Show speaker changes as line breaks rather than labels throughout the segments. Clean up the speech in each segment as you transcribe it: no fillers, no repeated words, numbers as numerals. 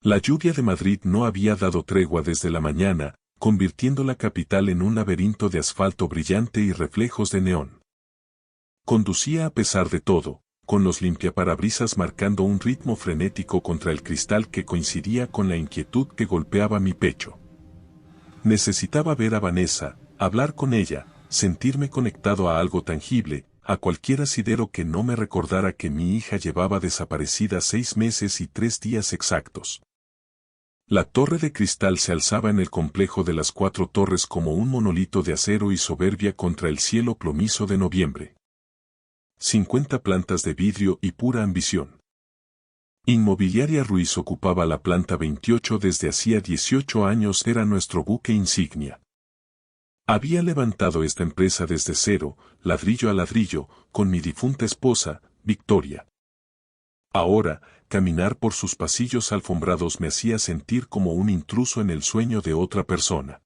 La lluvia de Madrid no había dado tregua desde la mañana, convirtiendo la capital en un laberinto de asfalto brillante y reflejos de neón. Conducía a pesar de todo, con los limpiaparabrisas marcando un ritmo frenético contra el cristal que coincidía con la inquietud que golpeaba mi pecho. Necesitaba ver a Vanessa, hablar con ella, sentirme conectado a algo tangible, a cualquier asidero que no me recordara que mi hija llevaba desaparecida 6 meses y 3 días exactos. La torre de cristal se alzaba en el complejo de las 4 torres como un monolito de acero y soberbia contra el cielo plomizo de noviembre. 50 plantas de vidrio y pura ambición. Inmobiliaria Ruiz ocupaba la planta 28 desde hacía 18 años, era nuestro buque insignia. Había levantado esta empresa desde cero, ladrillo a ladrillo, con mi difunta esposa, Victoria. Ahora, caminar por sus pasillos alfombrados me hacía sentir como un intruso en el sueño de otra persona.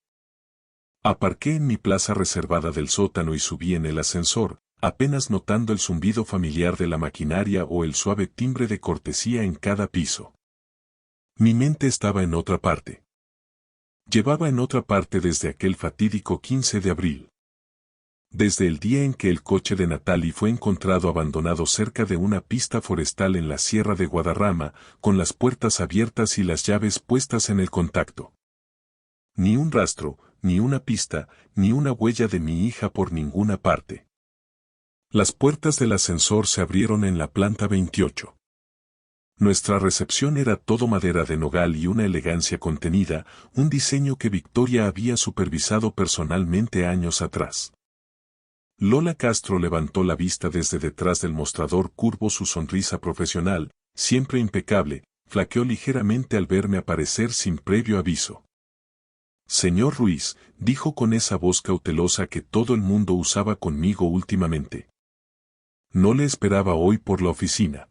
Aparqué en mi plaza reservada del sótano y subí en el ascensor, apenas notando el zumbido familiar de la maquinaria o el suave timbre de cortesía en cada piso. Mi mente estaba en otra parte. Llevaba en otra parte desde aquel fatídico 15 de abril. Desde el día en que el coche de Natalie fue encontrado abandonado cerca de una pista forestal en la Sierra de Guadarrama, con las puertas abiertas y las llaves puestas en el contacto. Ni un rastro, ni una pista, ni una huella de mi hija por ninguna parte. Las puertas del ascensor se abrieron en la planta 28. Nuestra recepción era todo madera de nogal y una elegancia contenida, un diseño que Victoria había supervisado personalmente años atrás. Lola Castro levantó la vista desde detrás del mostrador curvo, su sonrisa profesional, siempre impecable, flaqueó ligeramente al verme aparecer sin previo aviso. Señor Ruiz, dijo con esa voz cautelosa que todo el mundo usaba conmigo últimamente. No le esperaba hoy por la oficina.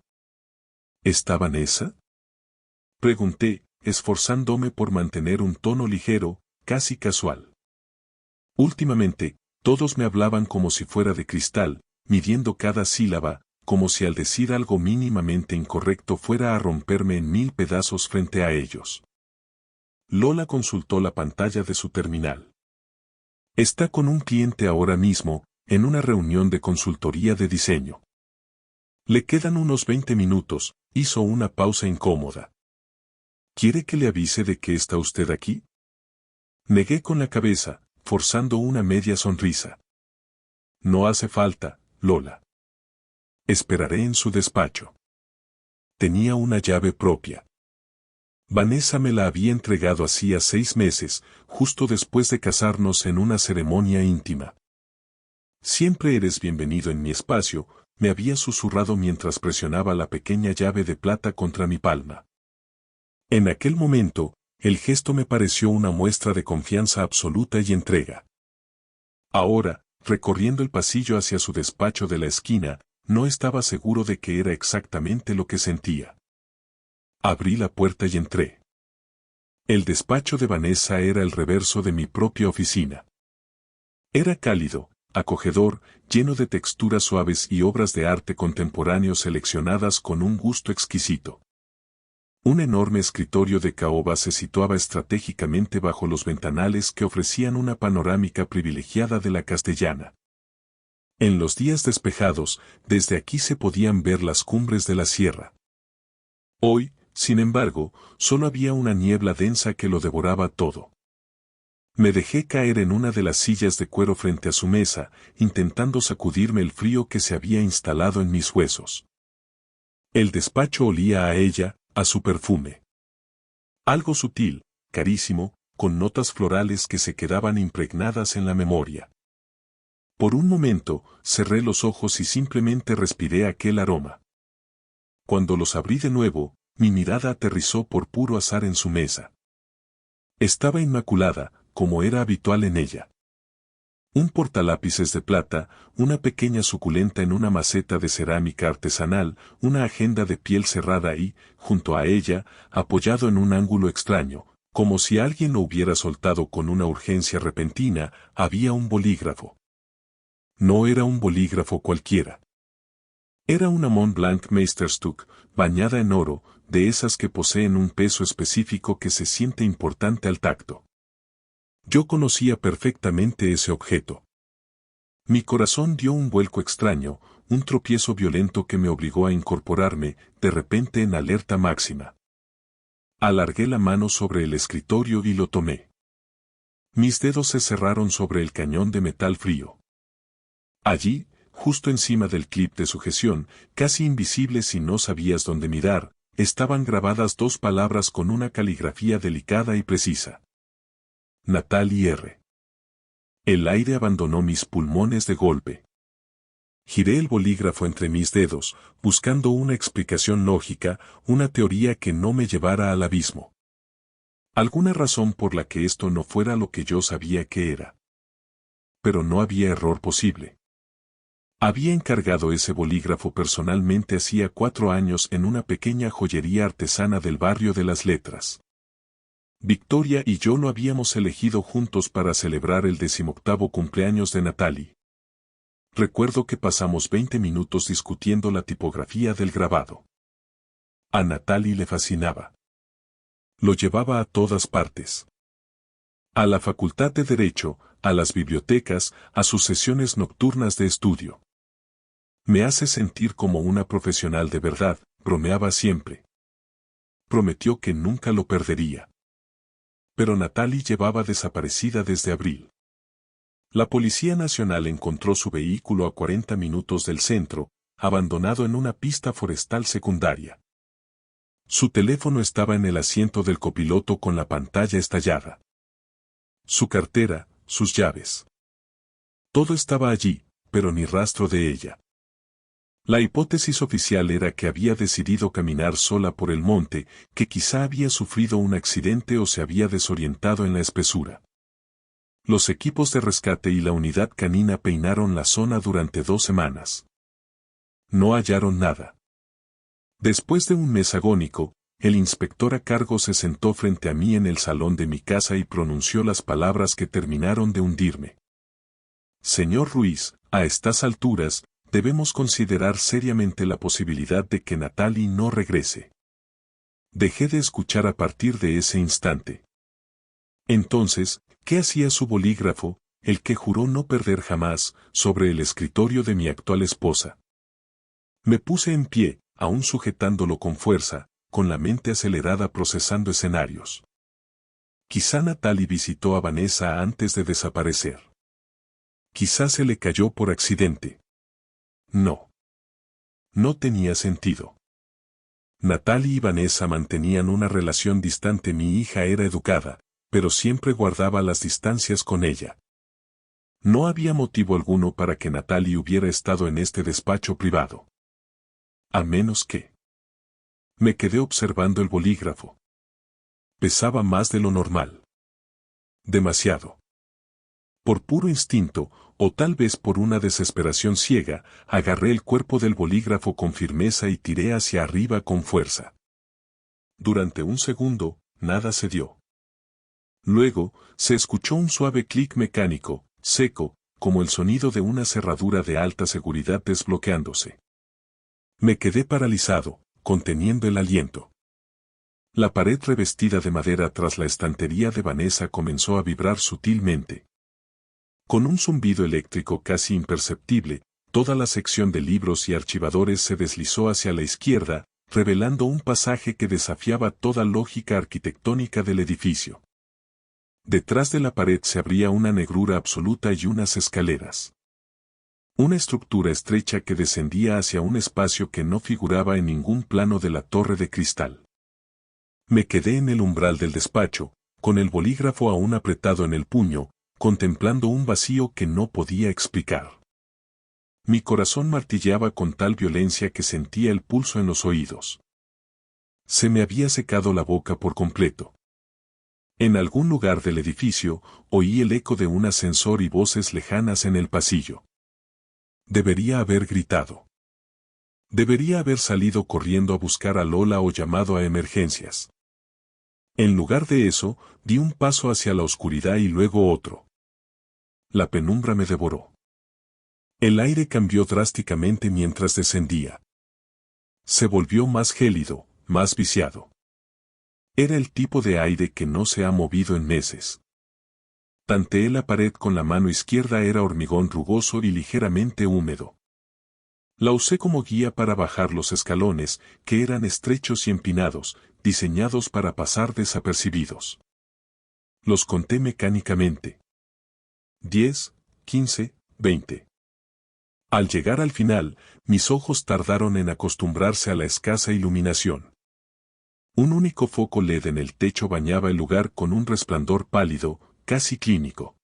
¿Está Vanessa? Pregunté, esforzándome por mantener un tono ligero, casi casual. Últimamente, todos me hablaban como si fuera de cristal, midiendo cada sílaba, como si al decir algo mínimamente incorrecto fuera a romperme en 1000 pedazos frente a ellos. Lola consultó la pantalla de su terminal. Está con un cliente ahora mismo, en una reunión de consultoría de diseño. Le quedan unos 20 minutos, hizo una pausa incómoda. ¿Quiere que le avise de que está usted aquí? Negué con la cabeza, forzando una media sonrisa. No hace falta, Lola. Esperaré en su despacho. Tenía una llave propia. Vanessa me la había entregado hacía 6 meses, justo después de casarnos en una ceremonia íntima. Siempre eres bienvenido en mi espacio, me había susurrado mientras presionaba la pequeña llave de plata contra mi palma. En aquel momento, el gesto me pareció una muestra de confianza absoluta y entrega. Ahora, recorriendo el pasillo hacia su despacho de la esquina, no estaba seguro de que era exactamente lo que sentía. Abrí la puerta y entré. El despacho de Vanessa era el reverso de mi propia oficina. Era cálido, acogedor, lleno de texturas suaves y obras de arte contemporáneo seleccionadas con un gusto exquisito. Un enorme escritorio de caoba se situaba estratégicamente bajo los ventanales que ofrecían una panorámica privilegiada de la Castellana. En los días despejados, desde aquí se podían ver las cumbres de la sierra. Hoy, sin embargo, solo había una niebla densa que lo devoraba todo. Me dejé caer en una de las sillas de cuero frente a su mesa, intentando sacudirme el frío que se había instalado en mis huesos. El despacho olía a ella, a su perfume. Algo sutil, carísimo, con notas florales que se quedaban impregnadas en la memoria. Por un momento, cerré los ojos y simplemente respiré aquel aroma. Cuando los abrí de nuevo, mi mirada aterrizó por puro azar en su mesa. Estaba inmaculada, como era habitual en ella. Un portalápices de plata, una pequeña suculenta en una maceta de cerámica artesanal, una agenda de piel cerrada y, junto a ella, apoyado en un ángulo extraño, como si alguien lo hubiera soltado con una urgencia repentina, había un bolígrafo. No era un bolígrafo cualquiera. Era una Mont Blanc Meisterstück, bañada en oro, de esas que poseen un peso específico que se siente importante al tacto. Yo conocía perfectamente ese objeto. Mi corazón dio un vuelco extraño, un tropiezo violento que me obligó a incorporarme, de repente en alerta máxima. Alargué la mano sobre el escritorio y lo tomé. Mis dedos se cerraron sobre el cañón de metal frío. Allí, justo encima del clip de sujeción, casi invisible si no sabías dónde mirar, estaban grabadas dos palabras con una caligrafía delicada y precisa. Natalie R. El aire abandonó mis pulmones de golpe. Giré el bolígrafo entre mis dedos, buscando una explicación lógica, una teoría que no me llevara al abismo. Alguna razón por la que esto no fuera lo que yo sabía que era. Pero no había error posible. Había encargado ese bolígrafo personalmente hacía 4 años en una pequeña joyería artesana del barrio de las Letras. Victoria y yo lo habíamos elegido juntos para celebrar el 18º cumpleaños de Natalie. Recuerdo que pasamos 20 minutos discutiendo la tipografía del grabado. A Natalie le fascinaba. Lo llevaba a todas partes. A la Facultad de Derecho, a las bibliotecas, a sus sesiones nocturnas de estudio. Me hace sentir como una profesional de verdad, bromeaba siempre. Prometió que nunca lo perdería. Pero Natalie llevaba desaparecida desde abril. La Policía Nacional encontró su vehículo a 40 minutos del centro, abandonado en una pista forestal secundaria. Su teléfono estaba en el asiento del copiloto con la pantalla estallada. Su cartera, sus llaves. Todo estaba allí, pero ni rastro de ella. La hipótesis oficial era que había decidido caminar sola por el monte, que quizá había sufrido un accidente o se había desorientado en la espesura. Los equipos de rescate y la unidad canina peinaron la zona durante 2 semanas. No hallaron nada. Después de un mes agónico, el inspector a cargo se sentó frente a mí en el salón de mi casa y pronunció las palabras que terminaron de hundirme. Señor Ruiz, a estas alturas, debemos considerar seriamente la posibilidad de que Natalie no regrese. Dejé de escuchar a partir de ese instante. Entonces, ¿qué hacía su bolígrafo, el que juró no perder jamás, sobre el escritorio de mi actual esposa? Me puse en pie, aún sujetándolo con fuerza, con la mente acelerada procesando escenarios. Quizá Natalie visitó a Vanessa antes de desaparecer. Quizá se le cayó por accidente. No. No tenía sentido. Natalie y Vanessa mantenían una relación distante. Mi hija era educada, pero siempre guardaba las distancias con ella. No había motivo alguno para que Natalie hubiera estado en este despacho privado. A menos que... Me quedé observando el bolígrafo. Pesaba más de lo normal. Demasiado. Por puro instinto, o tal vez por una desesperación ciega, agarré el cuerpo del bolígrafo con firmeza y tiré hacia arriba con fuerza. Durante un segundo, nada se dio. Luego, se escuchó un suave clic mecánico, seco, como el sonido de una cerradura de alta seguridad desbloqueándose. Me quedé paralizado, conteniendo el aliento. La pared revestida de madera tras la estantería de Vanessa comenzó a vibrar sutilmente. Con un zumbido eléctrico casi imperceptible, toda la sección de libros y archivadores se deslizó hacia la izquierda, revelando un pasaje que desafiaba toda lógica arquitectónica del edificio. Detrás de la pared se abría una negrura absoluta y unas escaleras. Una estructura estrecha que descendía hacia un espacio que no figuraba en ningún plano de la torre de cristal. Me quedé en el umbral del despacho, con el bolígrafo aún apretado en el puño, contemplando un vacío que no podía explicar. Mi corazón martilleaba con tal violencia que sentía el pulso en los oídos. Se me había secado la boca por completo. En algún lugar del edificio, oí el eco de un ascensor y voces lejanas en el pasillo. Debería haber gritado. Debería haber salido corriendo a buscar a Lola o llamado a emergencias. En lugar de eso, di un paso hacia la oscuridad y luego otro. La penumbra me devoró. El aire cambió drásticamente mientras descendía. Se volvió más gélido, más viciado. Era el tipo de aire que no se ha movido en meses. Tanteé la pared con la mano izquierda, era hormigón rugoso y ligeramente húmedo. La usé como guía para bajar los escalones, que eran estrechos y empinados, diseñados para pasar desapercibidos. Los conté mecánicamente. 10, 15, 20. Al llegar al final, mis ojos tardaron en acostumbrarse a la escasa iluminación. Un único foco LED en el techo bañaba el lugar con un resplandor pálido, casi clínico.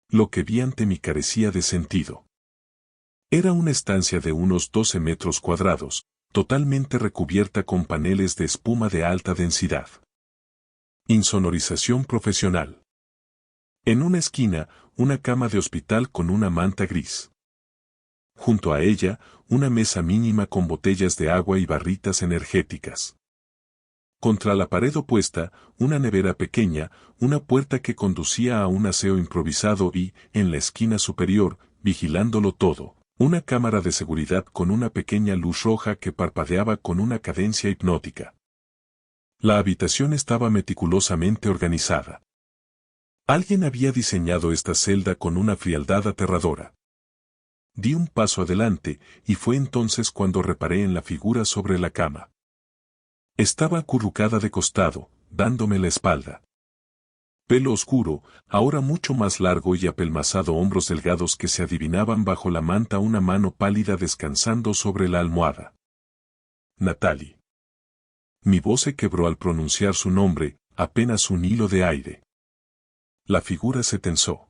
Lo que vi ante mí carecía de sentido. Era una estancia de unos 12 metros cuadrados, totalmente recubierta con paneles de espuma de alta densidad. Insonorización profesional. En una esquina, una cama de hospital con una manta gris. Junto a ella, una mesa mínima con botellas de agua y barritas energéticas. Contra la pared opuesta, una nevera pequeña, una puerta que conducía a un aseo improvisado y, en la esquina superior, vigilándolo todo, una cámara de seguridad con una pequeña luz roja que parpadeaba con una cadencia hipnótica. La habitación estaba meticulosamente organizada. Alguien había diseñado esta celda con una frialdad aterradora. Di un paso adelante, y fue entonces cuando reparé en la figura sobre la cama. Estaba acurrucada de costado, dándome la espalda. Pelo oscuro, ahora mucho más largo y apelmazado, hombros delgados que se adivinaban bajo la manta, una mano pálida descansando sobre la almohada. Natalie. Mi voz se quebró al pronunciar su nombre, apenas un hilo de aire. La figura se tensó.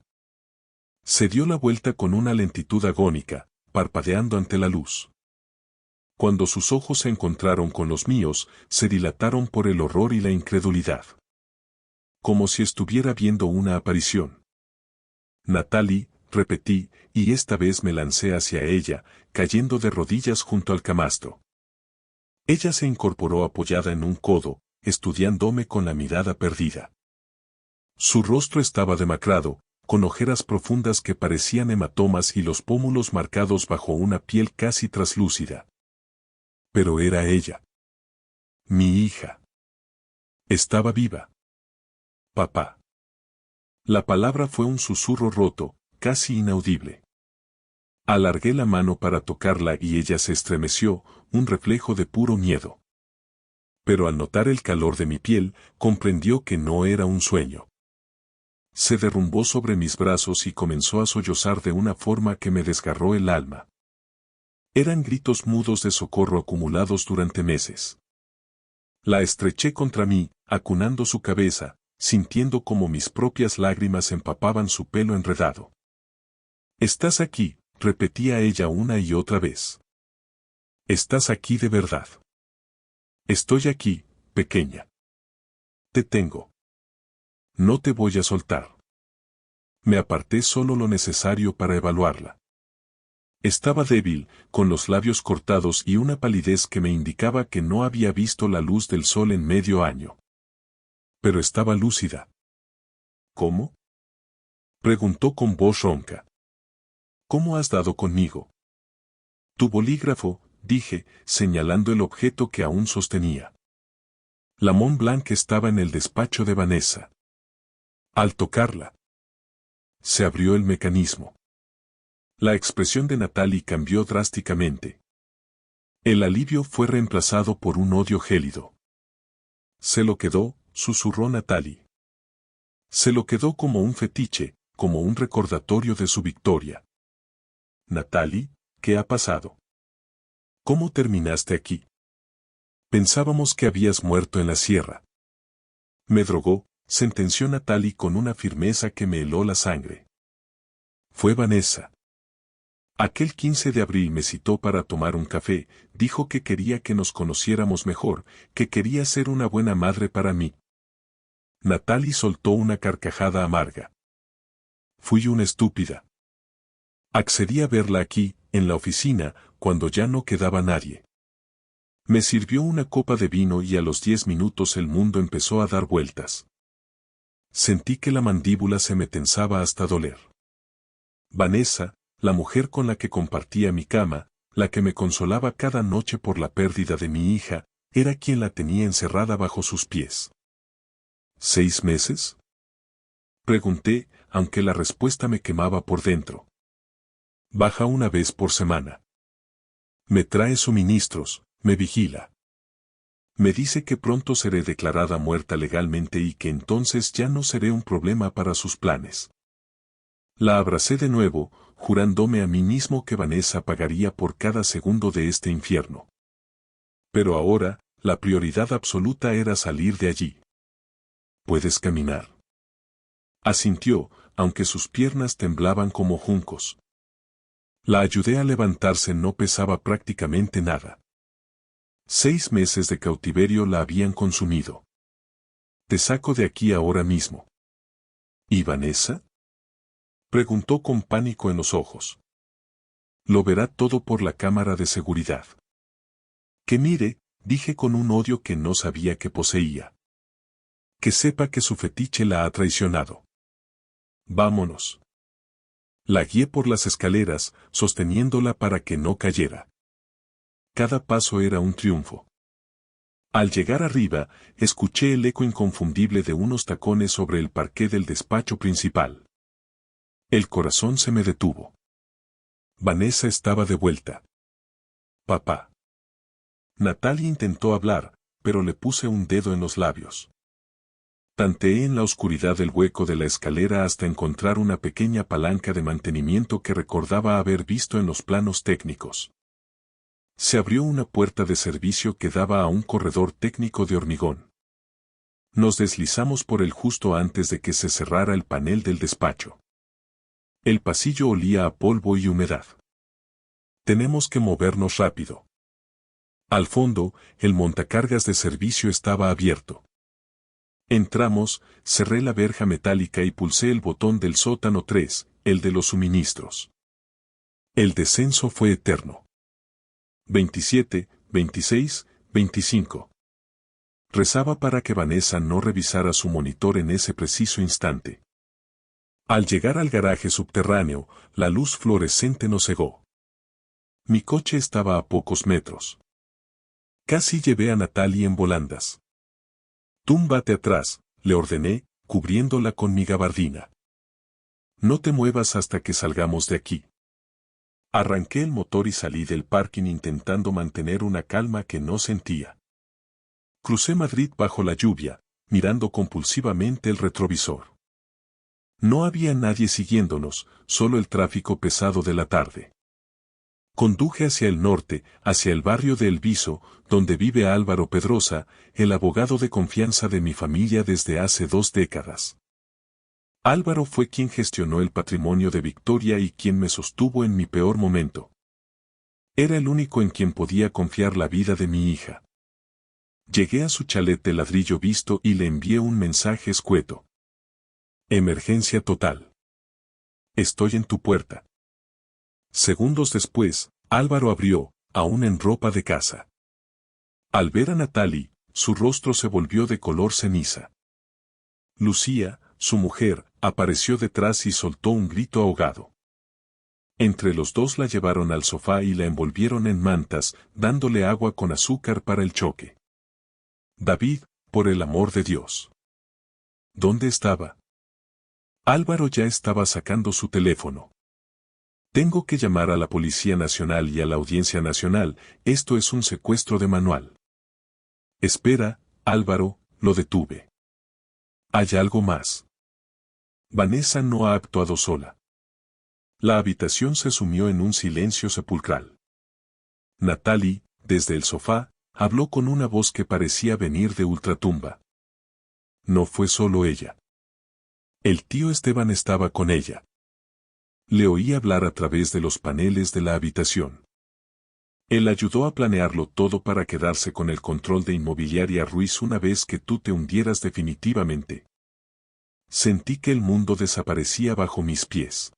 Se dio la vuelta con una lentitud agónica, parpadeando ante la luz. Cuando sus ojos se encontraron con los míos, se dilataron por el horror y la incredulidad. Como si estuviera viendo una aparición. Natalie, repetí, y esta vez me lancé hacia ella, cayendo de rodillas junto al camastro. Ella se incorporó apoyada en un codo, estudiándome con la mirada perdida. Su rostro estaba demacrado, con ojeras profundas que parecían hematomas y los pómulos marcados bajo una piel casi traslúcida. Pero era ella. Mi hija. Estaba viva. Papá. La palabra fue un susurro roto, casi inaudible. Alargué la mano para tocarla y ella se estremeció, un reflejo de puro miedo. Pero al notar el calor de mi piel, comprendió que no era un sueño. Se derrumbó sobre mis brazos y comenzó a sollozar de una forma que me desgarró el alma. Eran gritos mudos de socorro acumulados durante meses. La estreché contra mí, acunando su cabeza, sintiendo como mis propias lágrimas empapaban su pelo enredado. «Estás aquí», repetía ella una y otra vez. «Estás aquí de verdad». «Estoy aquí, pequeña. Te tengo. No te voy a soltar». Me aparté solo lo necesario para evaluarla. Estaba débil, con los labios cortados y una palidez que me indicaba que no había visto la luz del sol en medio año. Pero estaba lúcida. ¿Cómo?, preguntó con voz ronca. «¿Cómo has dado conmigo?» «Tu bolígrafo», dije, señalando el objeto que aún sostenía. La Mont Blanc estaba en el despacho de Vanessa. Al tocarla, se abrió el mecanismo. La expresión de Natalie cambió drásticamente. El alivio fue reemplazado por un odio gélido. «Se lo quedó», susurró Natalie. «Se lo quedó como un fetiche, como un recordatorio de su victoria». «Natalie, ¿qué ha pasado? ¿Cómo terminaste aquí? Pensábamos que habías muerto en la sierra». «Me drogó», sentenció Natalie con una firmeza que me heló la sangre. «Fue Vanessa. Aquel 15 de abril me citó para tomar un café, dijo que quería que nos conociéramos mejor, que quería ser una buena madre para mí». Natalie soltó una carcajada amarga. «Fui una estúpida. Accedí a verla aquí, en la oficina, cuando ya no quedaba nadie. Me sirvió una copa de vino y a los 10 minutos el mundo empezó a dar vueltas. Sentí que la mandíbula se me tensaba hasta doler. Vanessa, la mujer con la que compartía mi cama, la que me consolaba cada noche por la pérdida de mi hija, era quien la tenía encerrada bajo sus pies. ¿6 meses? Pregunté, aunque la respuesta me quemaba por dentro. Baja una vez por semana. Me trae suministros, me vigila. Me dice que pronto seré declarada muerta legalmente y que entonces ya no seré un problema para sus planes. La abracé de nuevo, jurándome a mí mismo que Vanessa pagaría por cada segundo de este infierno. Pero ahora, la prioridad absoluta era salir de allí. ¿Puedes caminar? Asintió, aunque sus piernas temblaban como juncos. La ayudé a levantarse, no pesaba prácticamente nada. 6 meses de cautiverio la habían consumido. Te saco de aquí ahora mismo. ¿Y Vanessa? Preguntó con pánico en los ojos. Lo verá todo por la cámara de seguridad. Que mire, dije con un odio que no sabía que poseía. Que sepa que su fetiche la ha traicionado. Vámonos. La guié por las escaleras, sosteniéndola para que no cayera. Cada paso era un triunfo. Al llegar arriba, escuché el eco inconfundible de unos tacones sobre el parqué del despacho principal. El corazón se me detuvo. Vanessa estaba de vuelta. Papá. Natalie intentó hablar, pero le puse un dedo en los labios. Tanteé en la oscuridad del hueco de la escalera hasta encontrar una pequeña palanca de mantenimiento que recordaba haber visto en los planos técnicos. Se abrió una puerta de servicio que daba a un corredor técnico de hormigón. Nos deslizamos por él justo antes de que se cerrara el panel del despacho. El pasillo olía a polvo y humedad. Tenemos que movernos rápido. Al fondo, el montacargas de servicio estaba abierto. Entramos, cerré la verja metálica y pulsé el botón del sótano 3, el de los suministros. El descenso fue eterno. 27, 26, 25. Rezaba para que Vanessa no revisara su monitor en ese preciso instante. Al llegar al garaje subterráneo, la luz fluorescente nos cegó. Mi coche estaba a pocos metros. Casi llevé a Natalie en volandas. Túmbate atrás, le ordené, cubriéndola con mi gabardina. No te muevas hasta que salgamos de aquí. Arranqué el motor y salí del parking intentando mantener una calma que no sentía. Crucé Madrid bajo la lluvia, mirando compulsivamente el retrovisor. No había nadie siguiéndonos, solo el tráfico pesado de la tarde. Conduje hacia el norte, hacia el barrio de El Viso, donde vive Álvaro Pedrosa, el abogado de confianza de mi familia desde hace 2 décadas. Álvaro fue quien gestionó el patrimonio de Victoria y quien me sostuvo en mi peor momento. Era el único en quien podía confiar la vida de mi hija. Llegué a su chalet de ladrillo visto y le envié un mensaje escueto. Emergencia total. Estoy en tu puerta. Segundos después, Álvaro abrió, aún en ropa de casa. Al ver a Natalie, su rostro se volvió de color ceniza. Lucía, su mujer, apareció detrás y soltó un grito ahogado. Entre los dos la llevaron al sofá y la envolvieron en mantas, dándole agua con azúcar para el choque. David, por el amor de Dios. ¿Dónde estaba? Álvaro ya estaba sacando su teléfono. Tengo que llamar a la Policía Nacional y a la Audiencia Nacional, esto es un secuestro de manual. Espera, Álvaro, lo detuve. ¿Hay algo más? Vanessa no ha actuado sola. La habitación se sumió en un silencio sepulcral. Natalie, desde el sofá, habló con una voz que parecía venir de ultratumba. No fue solo ella. El tío Esteban estaba con ella. Le oí hablar a través de los paneles de la habitación. Él ayudó a planearlo todo para quedarse con el control de Inmobiliaria Ruiz una vez que tú te hundieras definitivamente. Sentí que el mundo desaparecía bajo mis pies.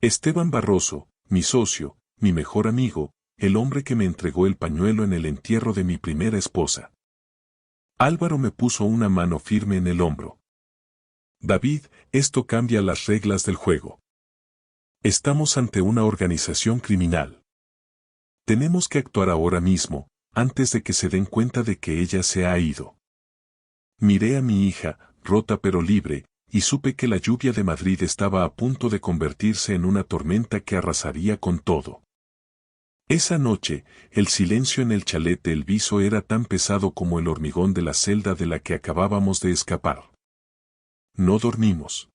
Esteban Barroso, mi socio, mi mejor amigo, el hombre que me entregó el pañuelo en el entierro de mi primera esposa. Álvaro me puso una mano firme en el hombro. David, esto cambia las reglas del juego. Estamos ante una organización criminal. Tenemos que actuar ahora mismo, antes de que se den cuenta de que ella se ha ido. Miré a mi hija, rota pero libre, y supe que la lluvia de Madrid estaba a punto de convertirse en una tormenta que arrasaría con todo. Esa noche, el silencio en el chalet de El Viso era tan pesado como el hormigón de la celda de la que acabábamos de escapar. No dormimos.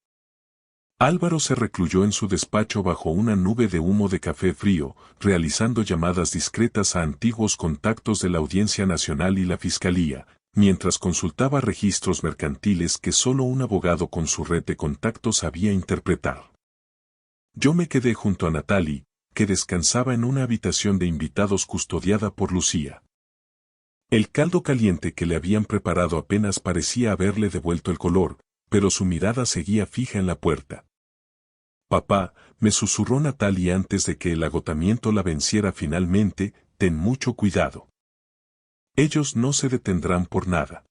Álvaro se recluyó en su despacho bajo una nube de humo de café frío, realizando llamadas discretas a antiguos contactos de la Audiencia Nacional y la Fiscalía, mientras consultaba registros mercantiles que solo un abogado con su red de contactos sabía interpretar. Yo me quedé junto a Natalie, que descansaba en una habitación de invitados custodiada por Lucía. El caldo caliente que le habían preparado apenas parecía haberle devuelto el color, pero su mirada seguía fija en la puerta. «Papá», me susurró Natalie antes de que el agotamiento la venciera finalmente, «ten mucho cuidado. Ellos no se detendrán por nada».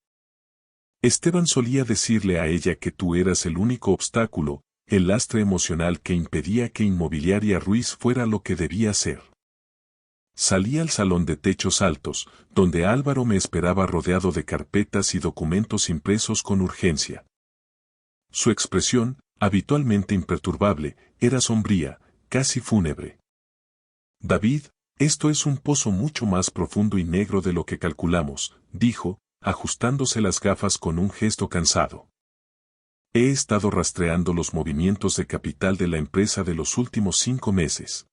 Esteban solía decirle a ella que tú eras el único obstáculo, el lastre emocional que impedía que Inmobiliaria Ruiz fuera lo que debía ser. Salí al salón de techos altos, donde Álvaro me esperaba rodeado de carpetas y documentos impresos con urgencia. Su expresión, habitualmente imperturbable, era sombría, casi fúnebre. «David, esto es un pozo mucho más profundo y negro de lo que calculamos», dijo, ajustándose las gafas con un gesto cansado. He estado rastreando los movimientos de capital de la empresa de los últimos 5 meses.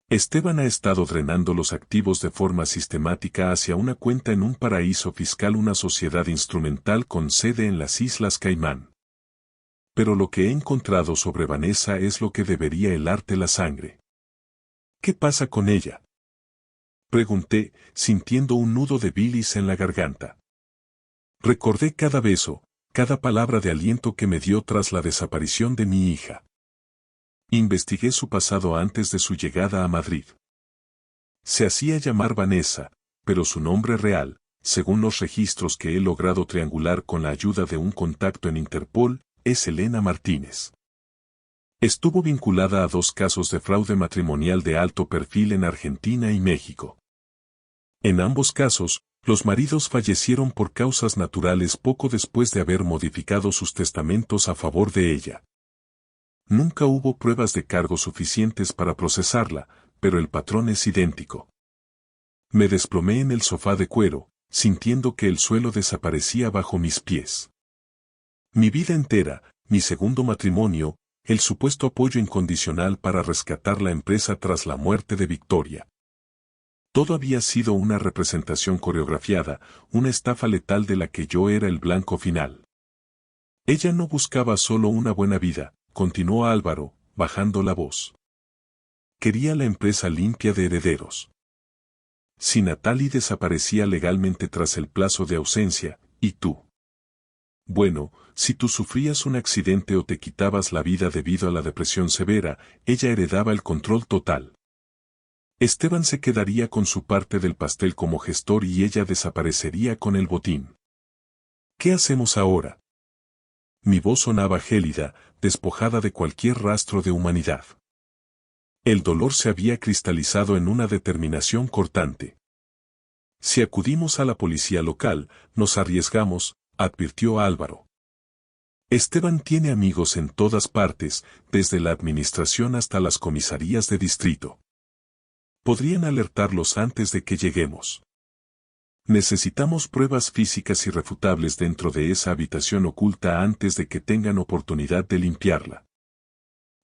Esteban ha estado drenando los activos de forma sistemática hacia una cuenta en un paraíso fiscal, una sociedad instrumental con sede en las Islas Caimán. Pero lo que he encontrado sobre Vanessa es lo que debería helarte la sangre. ¿Qué pasa con ella?, pregunté, sintiendo un nudo de bilis en la garganta. Recordé cada beso, cada palabra de aliento que me dio tras la desaparición de mi hija. Investigué su pasado antes de su llegada a Madrid. Se hacía llamar Vanessa, pero su nombre real, según los registros que he logrado triangular con la ayuda de un contacto en Interpol, es Elena Martínez. Estuvo vinculada a 2 casos de fraude matrimonial de alto perfil en Argentina y México. En ambos casos, los maridos fallecieron por causas naturales poco después de haber modificado sus testamentos a favor de ella. Nunca hubo pruebas de cargo suficientes para procesarla, pero el patrón es idéntico. Me desplomé en el sofá de cuero, sintiendo que el suelo desaparecía bajo mis pies. Mi vida entera, mi segundo matrimonio, el supuesto apoyo incondicional para rescatar la empresa tras la muerte de Victoria. Todo había sido una representación coreografiada, una estafa letal de la que yo era el blanco final. Ella no buscaba solo una buena vida, continuó Álvaro, bajando la voz. Quería la empresa limpia de herederos. Si Natalie desaparecía legalmente tras el plazo de ausencia, ¿y tú? Bueno, si tú sufrías un accidente o te quitabas la vida debido a la depresión severa, ella heredaba el control total. Esteban se quedaría con su parte del pastel como gestor y ella desaparecería con el botín. ¿Qué hacemos ahora? Mi voz sonaba gélida, despojada de cualquier rastro de humanidad. El dolor se había cristalizado en una determinación cortante. Si acudimos a la policía local, nos arriesgamos, advirtió Álvaro. Esteban tiene amigos en todas partes, desde la administración hasta las comisarías de distrito. Podrían alertarlos antes de que lleguemos. Necesitamos pruebas físicas irrefutables dentro de esa habitación oculta antes de que tengan oportunidad de limpiarla.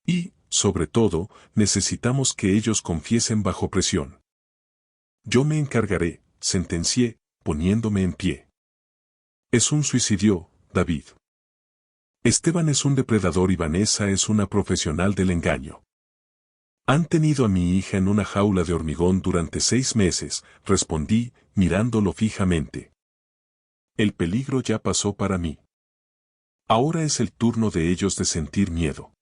Y, sobre todo, necesitamos que ellos confiesen bajo presión. Yo me encargaré, sentencié, poniéndome en pie. Es un suicidio, David. Esteban es un depredador y Vanessa es una profesional del engaño. Han tenido a mi hija en una jaula de hormigón durante 6 meses, respondí, mirándolo fijamente. El peligro ya pasó para mí. Ahora es el turno de ellos de sentir miedo.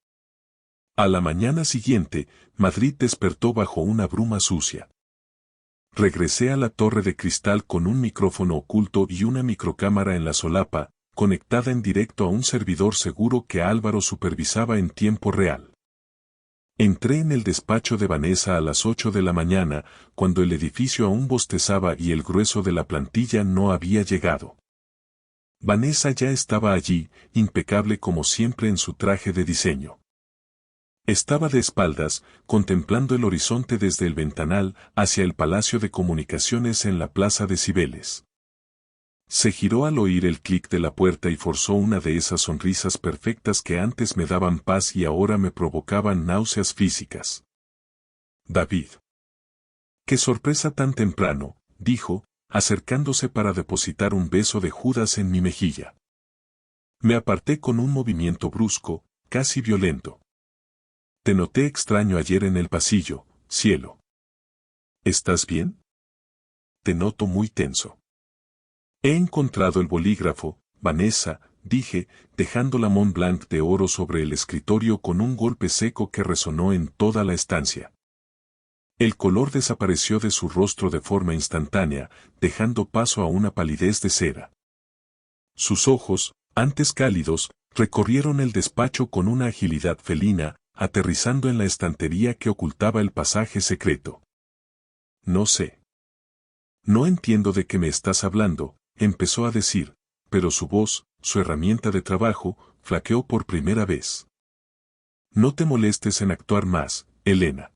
A la mañana siguiente, Madrid despertó bajo una bruma sucia. Regresé a la torre de cristal con un micrófono oculto y una microcámara en la solapa, conectada en directo a un servidor seguro que Álvaro supervisaba en tiempo real. Entré en el despacho de Vanessa a las 8 de la mañana, cuando el edificio aún bostezaba y el grueso de la plantilla no había llegado. Vanessa ya estaba allí, impecable como siempre en su traje de diseño. Estaba de espaldas, contemplando el horizonte desde el ventanal hacia el Palacio de Comunicaciones en la Plaza de Cibeles. Se giró al oír el clic de la puerta y forzó una de esas sonrisas perfectas que antes me daban paz y ahora me provocaban náuseas físicas. David. ¡Qué sorpresa tan temprano!, dijo, acercándose para depositar un beso de Judas en mi mejilla. Me aparté con un movimiento brusco, casi violento. Te noté extraño ayer en el pasillo, cielo. ¿Estás bien? Te noto muy tenso. He encontrado el bolígrafo, Vanessa, dije, dejando la Mont Blanc de oro sobre el escritorio con un golpe seco que resonó en toda la estancia. El color desapareció de su rostro de forma instantánea, dejando paso a una palidez de cera. Sus ojos, antes cálidos, recorrieron el despacho con una agilidad felina, aterrizando en la estantería que ocultaba el pasaje secreto. No sé. No entiendo de qué me estás hablando, empezó a decir, pero su voz, su herramienta de trabajo, flaqueó por primera vez. No te molestes en actuar más, Elena.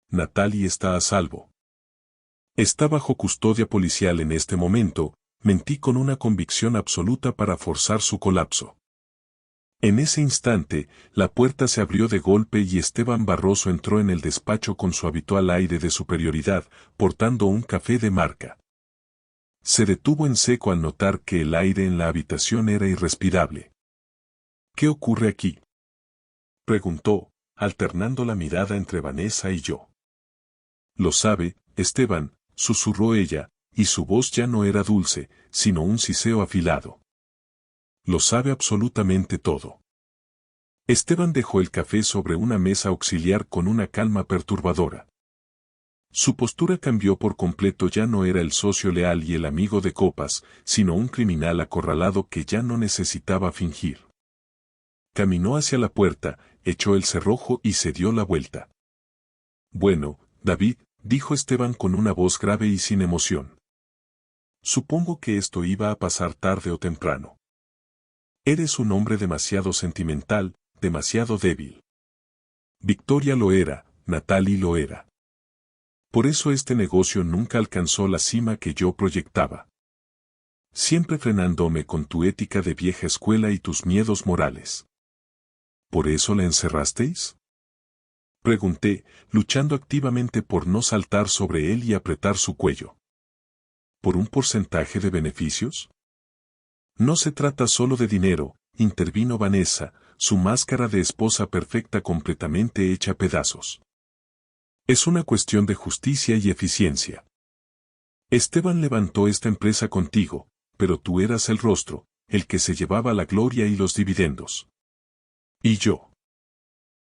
Natalie está a salvo. Está bajo custodia policial en este momento, mentí con una convicción absoluta para forzar su colapso. En ese instante, la puerta se abrió de golpe y Esteban Barroso entró en el despacho con su habitual aire de superioridad, portando un café de marca. Se detuvo en seco al notar que el aire en la habitación era irrespirable. ¿Qué ocurre aquí?, preguntó, alternando la mirada entre Vanessa y yo. Lo sabe, Esteban, susurró ella, y su voz ya no era dulce, sino un siseo afilado. Lo sabe absolutamente todo. Esteban dejó el café sobre una mesa auxiliar con una calma perturbadora. Su postura cambió por completo, ya no era el socio leal y el amigo de copas, sino un criminal acorralado que ya no necesitaba fingir. Caminó hacia la puerta, echó el cerrojo y se dio la vuelta. Bueno, David, dijo Esteban con una voz grave y sin emoción. Supongo que esto iba a pasar tarde o temprano. Eres un hombre demasiado sentimental, demasiado débil. Victoria lo era, Natalie lo era. Por eso este negocio nunca alcanzó la cima que yo proyectaba. Siempre frenándome con tu ética de vieja escuela y tus miedos morales. ¿Por eso la encerrasteis?, pregunté, luchando activamente por no saltar sobre él y apretar su cuello. ¿Por un porcentaje de beneficios? No se trata solo de dinero, intervino Vanessa, su máscara de esposa perfecta completamente hecha pedazos. Es una cuestión de justicia y eficiencia. Esteban levantó esta empresa contigo, pero tú eras el rostro, el que se llevaba la gloria y los dividendos. ¿Y yo?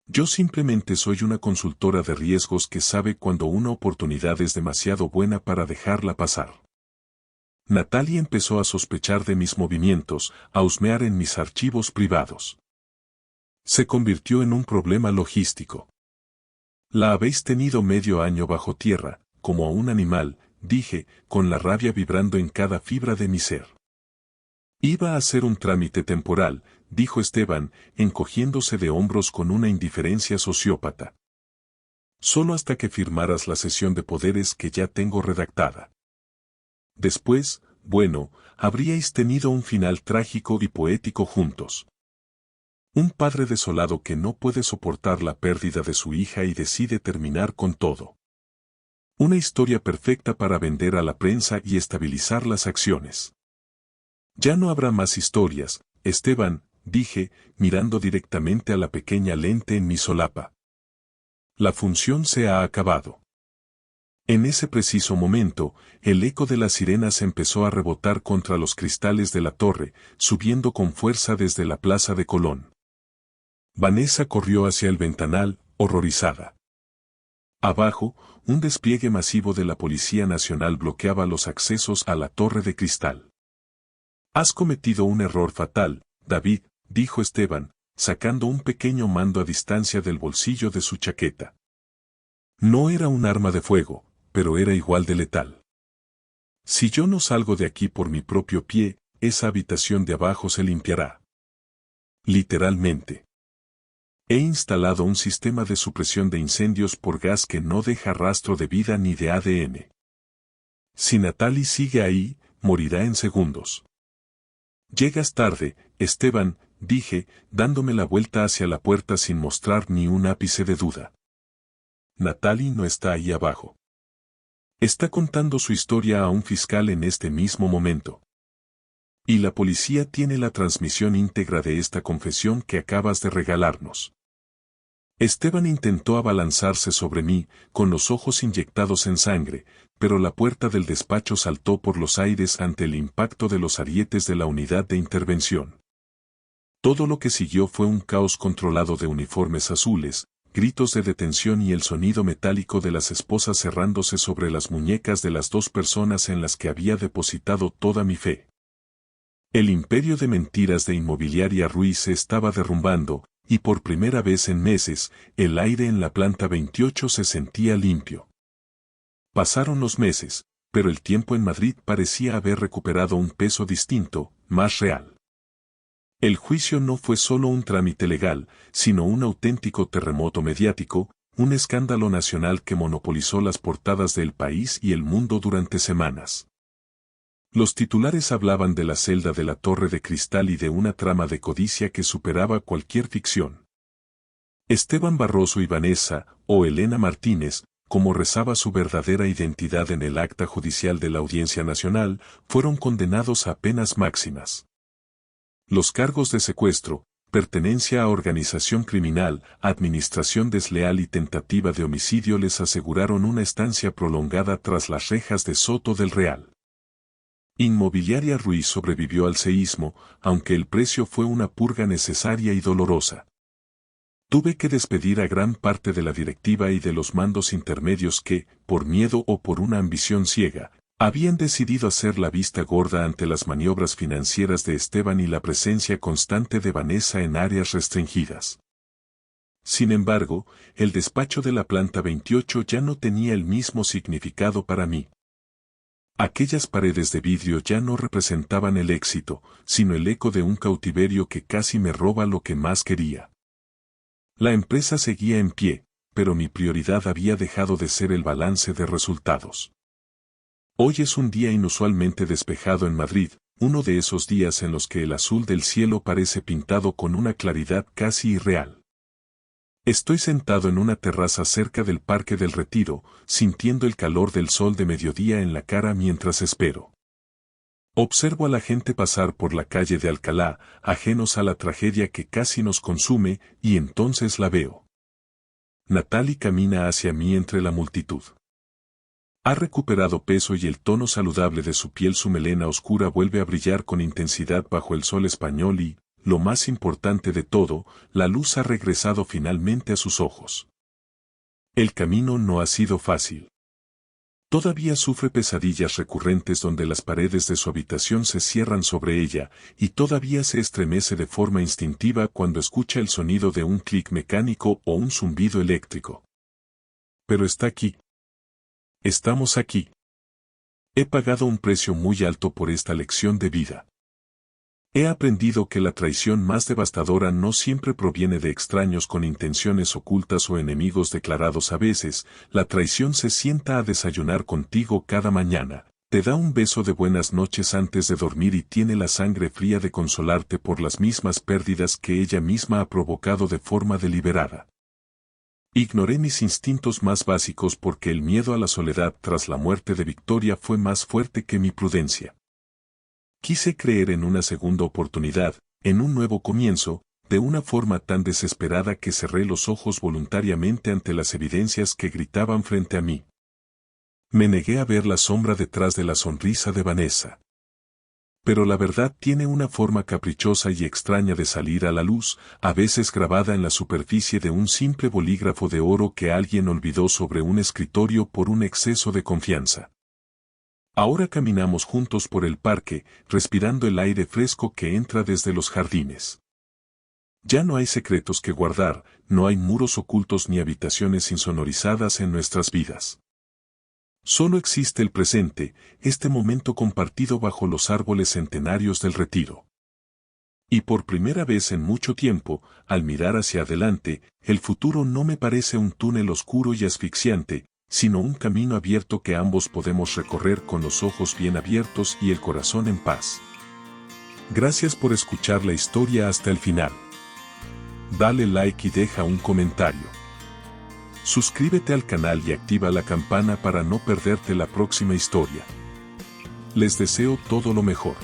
Yo simplemente soy una consultora de riesgos que sabe cuando una oportunidad es demasiado buena para dejarla pasar. Natalie empezó a sospechar de mis movimientos, a husmear en mis archivos privados. Se convirtió en un problema logístico. La habéis tenido medio año bajo tierra, como a un animal, dije, con la rabia vibrando en cada fibra de mi ser. Iba a ser un trámite temporal, dijo Esteban, encogiéndose de hombros con una indiferencia sociópata. Solo hasta que firmaras la cesión de poderes que ya tengo redactada. Después, bueno, habríais tenido un final trágico y poético juntos. Un padre desolado que no puede soportar la pérdida de su hija y decide terminar con todo. Una historia perfecta para vender a la prensa y estabilizar las acciones. Ya no habrá más historias, Esteban, dije, mirando directamente a la pequeña lente en mi solapa. La función se ha acabado. En ese preciso momento, el eco de las sirenas empezó a rebotar contra los cristales de la torre, subiendo con fuerza desde la plaza de Colón. Vanessa corrió hacia el ventanal, horrorizada. Abajo, un despliegue masivo de la Policía Nacional bloqueaba los accesos a la torre de cristal. Has cometido un error fatal, David, dijo Esteban, sacando un pequeño mando a distancia del bolsillo de su chaqueta. No era un arma de fuego, pero era igual de letal. Si yo no salgo de aquí por mi propio pie, esa habitación de abajo se limpiará. Literalmente. He instalado un sistema de supresión de incendios por gas que no deja rastro de vida ni de ADN. Si Natalie sigue ahí, morirá en segundos. Llegas tarde, Esteban, dije, dándome la vuelta hacia la puerta sin mostrar ni un ápice de duda. Natalie no está ahí abajo. Está contando su historia a un fiscal en este mismo momento. Y la policía tiene la transmisión íntegra de esta confesión que acabas de regalarnos. Esteban intentó abalanzarse sobre mí, con los ojos inyectados en sangre, pero la puerta del despacho saltó por los aires ante el impacto de los arietes de la unidad de intervención. Todo lo que siguió fue un caos controlado de uniformes azules, gritos de detención y el sonido metálico de las esposas cerrándose sobre las muñecas de las dos personas en las que había depositado toda mi fe. El imperio de mentiras de Inmobiliaria Ruiz se estaba derrumbando, y por primera vez en meses, el aire en la planta 28 se sentía limpio. Pasaron los meses, pero el tiempo en Madrid parecía haber recuperado un peso distinto, más real. El juicio no fue solo un trámite legal, sino un auténtico terremoto mediático, un escándalo nacional que monopolizó las portadas del país y el mundo durante semanas. Los titulares hablaban de la celda de la Torre de Cristal y de una trama de codicia que superaba cualquier ficción. Esteban Barroso y Vanessa, o Elena Martínez, como rezaba su verdadera identidad en el acta judicial de la Audiencia Nacional, fueron condenados a penas máximas. Los cargos de secuestro, pertenencia a organización criminal, administración desleal y tentativa de homicidio les aseguraron una estancia prolongada tras las rejas de Soto del Real. Inmobiliaria Ruiz sobrevivió al seísmo, aunque el precio fue una purga necesaria y dolorosa. Tuve que despedir a gran parte de la directiva y de los mandos intermedios que, por miedo o por una ambición ciega, habían decidido hacer la vista gorda ante las maniobras financieras de Esteban y la presencia constante de Vanessa en áreas restringidas. Sin embargo, el despacho de la planta 28 ya no tenía el mismo significado para mí. Aquellas paredes de vidrio ya no representaban el éxito, sino el eco de un cautiverio que casi me roba lo que más quería. La empresa seguía en pie, pero mi prioridad había dejado de ser el balance de resultados. Hoy es un día inusualmente despejado en Madrid, uno de esos días en los que el azul del cielo parece pintado con una claridad casi irreal. Estoy sentado en una terraza cerca del Parque del Retiro, sintiendo el calor del sol de mediodía en la cara mientras espero. Observo a la gente pasar por la calle de Alcalá, ajenos a la tragedia que casi nos consume, y entonces la veo. Natalie camina hacia mí entre la multitud. Ha recuperado peso y el tono saludable de su piel, su melena oscura vuelve a brillar con intensidad bajo el sol español y, lo más importante de todo, la luz ha regresado finalmente a sus ojos. El camino no ha sido fácil. Todavía sufre pesadillas recurrentes donde las paredes de su habitación se cierran sobre ella, y todavía se estremece de forma instintiva cuando escucha el sonido de un clic mecánico o un zumbido eléctrico. Pero está aquí. Estamos aquí. He pagado un precio muy alto por esta lección de vida. He aprendido que la traición más devastadora no siempre proviene de extraños con intenciones ocultas o enemigos declarados. A veces, la traición se sienta a desayunar contigo cada mañana, te da un beso de buenas noches antes de dormir y tiene la sangre fría de consolarte por las mismas pérdidas que ella misma ha provocado de forma deliberada. Ignoré mis instintos más básicos porque el miedo a la soledad tras la muerte de Victoria fue más fuerte que mi prudencia. Quise creer en una segunda oportunidad, en un nuevo comienzo, de una forma tan desesperada que cerré los ojos voluntariamente ante las evidencias que gritaban frente a mí. Me negué a ver la sombra detrás de la sonrisa de Vanessa. Pero la verdad tiene una forma caprichosa y extraña de salir a la luz, a veces grabada en la superficie de un simple bolígrafo de oro que alguien olvidó sobre un escritorio por un exceso de confianza. Ahora caminamos juntos por el parque, respirando el aire fresco que entra desde los jardines. Ya no hay secretos que guardar, no hay muros ocultos ni habitaciones insonorizadas en nuestras vidas. Solo existe el presente, este momento compartido bajo los árboles centenarios del Retiro. Y por primera vez en mucho tiempo, al mirar hacia adelante, el futuro no me parece un túnel oscuro y asfixiante, sino un camino abierto que ambos podemos recorrer con los ojos bien abiertos y el corazón en paz. Gracias por escuchar la historia hasta el final. Dale like y deja un comentario. Suscríbete al canal y activa la campana para no perderte la próxima historia. Les deseo todo lo mejor.